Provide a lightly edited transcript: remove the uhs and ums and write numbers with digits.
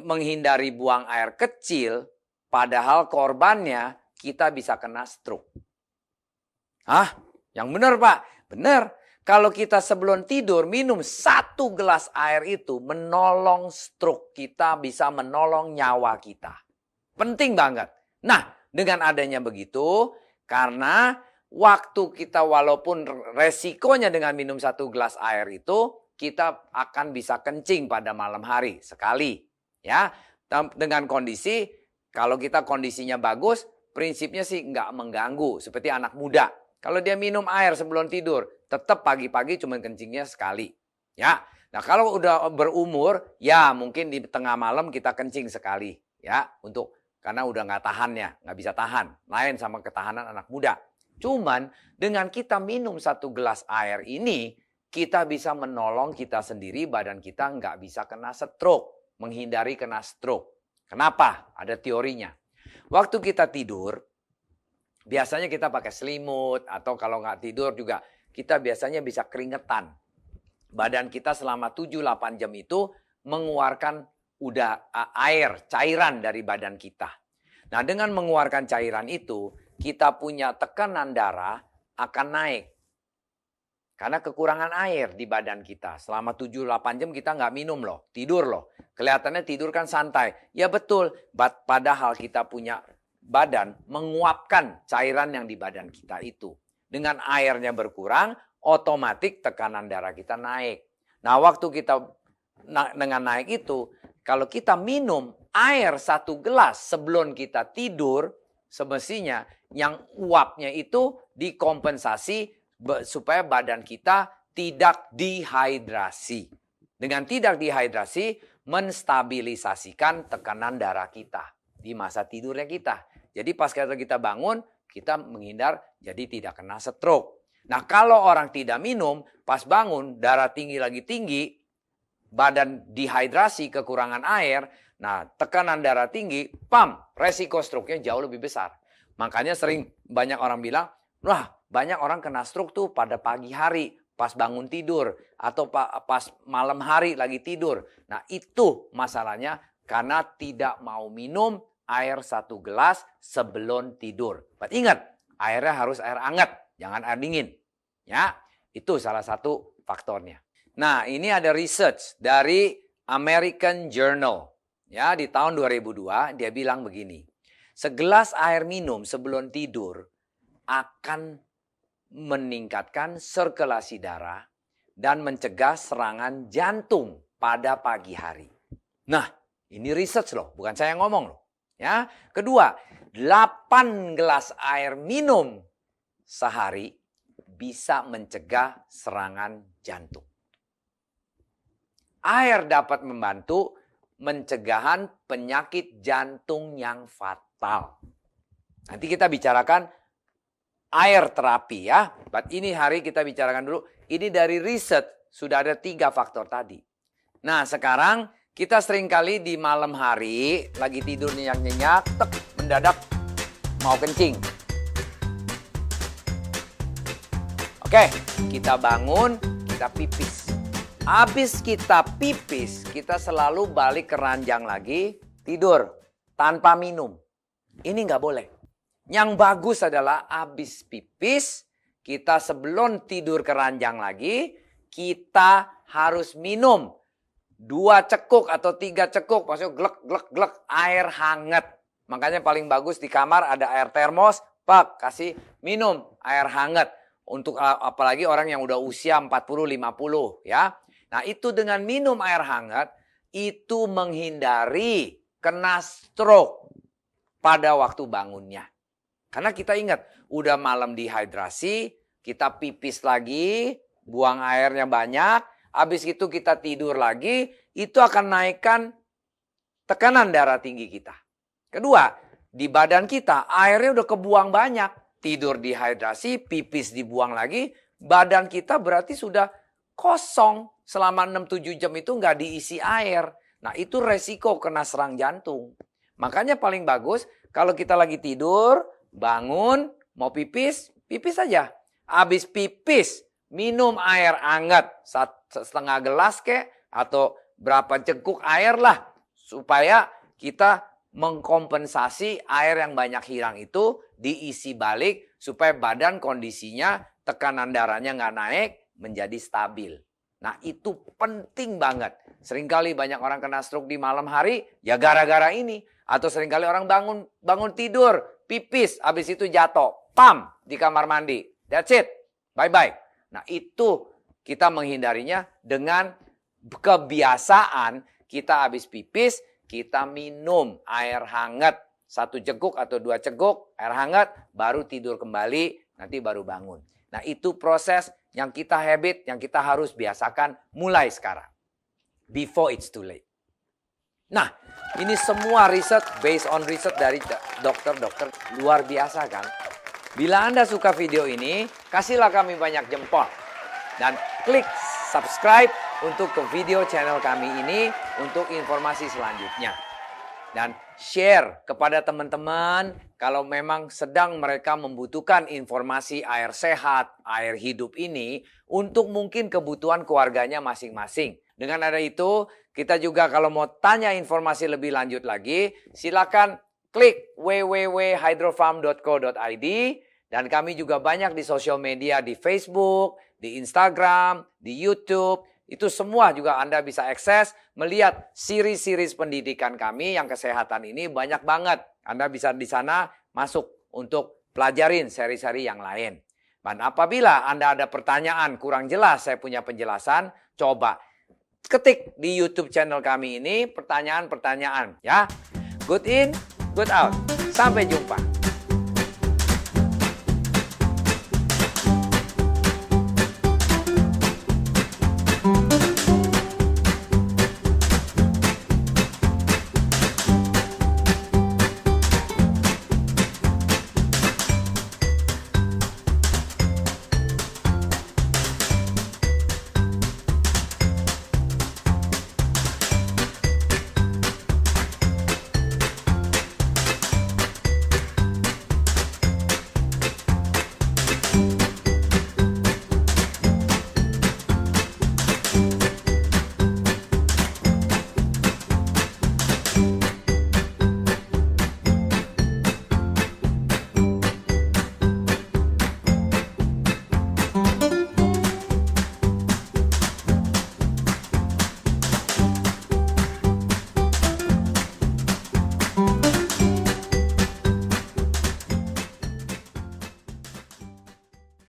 menghindari buang air kecil, padahal korbannya kita bisa kena stroke. Hah? Yang benar Pak? Benar. Kalau kita sebelum tidur minum 1 gelas air itu menolong stroke kita, bisa menolong nyawa kita. Penting banget. Nah, dengan adanya begitu, karena waktu kita walaupun resikonya dengan minum 1 gelas air itu, kita akan bisa kencing pada malam hari sekali. Ya, dengan kondisi, kalau kita kondisinya bagus, prinsipnya sih nggak mengganggu. Seperti anak muda. Kalau dia minum air sebelum tidur, tetap pagi-pagi cuma kencingnya sekali. Ya. Nah, kalau udah berumur, ya mungkin di tengah malam kita kencing sekali. Ya, karena udah nggak tahannya, nggak bisa tahan. Lain sama ketahanan anak muda. Cuman dengan kita minum 1 gelas air ini, kita bisa menolong kita sendiri, badan kita nggak bisa kena stroke. Menghindari kena stroke. Kenapa? Ada teorinya. Waktu kita tidur, biasanya kita pakai selimut atau kalau nggak tidur juga kita biasanya bisa keringetan. Badan kita selama 7-8 jam itu mengeluarkan air, cairan dari badan kita. Nah, dengan mengeluarkan cairan itu, kita punya tekanan darah akan naik. Karena kekurangan air di badan kita. Selama 7-8 jam kita nggak minum loh, tidur loh. Kelihatannya tidur kan santai. Ya betul, padahal kita punya badan menguapkan cairan yang di badan kita itu. Dengan airnya berkurang, otomatis tekanan darah kita naik. Nah, waktu kita dengan naik itu, kalau kita minum air 1 gelas sebelum kita tidur, semestinya yang uapnya itu dikompensasi supaya badan kita tidak dehidrasi. Dengan tidak dehidrasi, menstabilisasikan tekanan darah kita di masa tidurnya kita. Jadi pas kita bangun, kita menghindar jadi tidak kena stroke. Nah, kalau orang tidak minum, pas bangun darah tinggi lagi tinggi, badan dehidrasi, kekurangan air, nah tekanan darah tinggi, resiko stroke-nya jauh lebih besar. Makanya sering banyak orang bilang, wah banyak orang kena stroke tuh pada pagi hari, pas bangun tidur, atau pas malam hari lagi tidur. Nah itu masalahnya karena tidak mau minum air 1 gelas sebelum tidur. Ingat, airnya harus air hangat, jangan air dingin. Ya, itu salah satu faktornya. Nah, ini ada research dari American Journal. Ya, di tahun 2002 dia bilang begini. Segelas air minum sebelum tidur akan meningkatkan sirkulasi darah dan mencegah serangan jantung pada pagi hari. Nah, ini research loh, bukan saya yang ngomong loh. Ya, kedua, 8 gelas air minum sehari bisa mencegah serangan jantung. Air dapat membantu pencegahan penyakit jantung yang fatal. Nanti kita bicarakan air terapi ya. Ini hari kita bicarakan dulu. Ini dari riset sudah ada 3 faktor tadi. Nah sekarang kita seringkali di malam hari lagi tidur nyenyak-nyenyak, mendadak mau kencing. Oke, kita bangun, kita pipis. Habis kita pipis, kita selalu balik ke ranjang lagi, tidur tanpa minum. Ini nggak boleh. Yang bagus adalah habis pipis, kita sebelum tidur ke ranjang lagi, kita harus minum 2 cekuk atau 3 cekuk, maksudnya glek air hangat. Makanya paling bagus di kamar ada air termos, Pak, kasih minum air hangat. Untuk apalagi orang yang udah usia 40-50 ya. Nah itu dengan minum air hangat, itu menghindari kena stroke pada waktu bangunnya. Karena kita ingat, udah malam dehidrasi, kita pipis lagi, buang airnya banyak, habis itu kita tidur lagi, itu akan naikkan tekanan darah tinggi kita. Kedua, di badan kita airnya udah kebuang banyak. Tidur dehidrasi, pipis dibuang lagi, badan kita berarti sudah kosong. Selama 6-7 jam itu nggak diisi air. Nah itu resiko kena serang jantung. Makanya paling bagus kalau kita lagi tidur, bangun, mau pipis, pipis saja. Habis pipis, minum air hangat 1,5 gelas kek, atau berapa cengkuk air lah. supaya kita mengkompensasi air yang banyak hilang itu diisi balik supaya badan kondisinya tekanan darahnya nggak naik menjadi stabil. Nah itu penting banget. Seringkali banyak orang kena stroke di malam hari ya gara-gara ini. Atau seringkali orang bangun tidur, pipis, habis itu jatuh, pam di kamar mandi. That's it, bye-bye. Nah itu kita menghindarinya dengan kebiasaan kita habis pipis, kita minum air hangat. 1 ceguk atau 2 ceguk air hangat, baru tidur kembali, nanti baru bangun. Nah itu proses yang kita habit, yang kita harus biasakan mulai sekarang. Before it's too late. Nah ini semua riset, based on riset dari dokter-dokter luar biasa kan. Bila Anda suka video ini, kasihlah kami banyak jempol. Dan klik subscribe untuk ke video channel kami ini untuk informasi selanjutnya. Dan share kepada teman-teman kalau memang sedang mereka membutuhkan informasi air sehat, air hidup ini untuk mungkin kebutuhan keluarganya masing-masing. Dengan ada itu, kita juga kalau mau tanya informasi lebih lanjut lagi, silakan klik www.hydrofarm.co.id. Dan kami juga banyak di sosial media, di Facebook, di Instagram, di YouTube. Itu semua juga Anda bisa akses, melihat series-series pendidikan kami yang kesehatan ini banyak banget. Anda bisa di sana masuk untuk pelajarin seri-seri yang lain. Dan apabila Anda ada pertanyaan kurang jelas, saya punya penjelasan, coba ketik di YouTube channel kami ini pertanyaan-pertanyaan ya. Good in, good out. Sampai jumpa.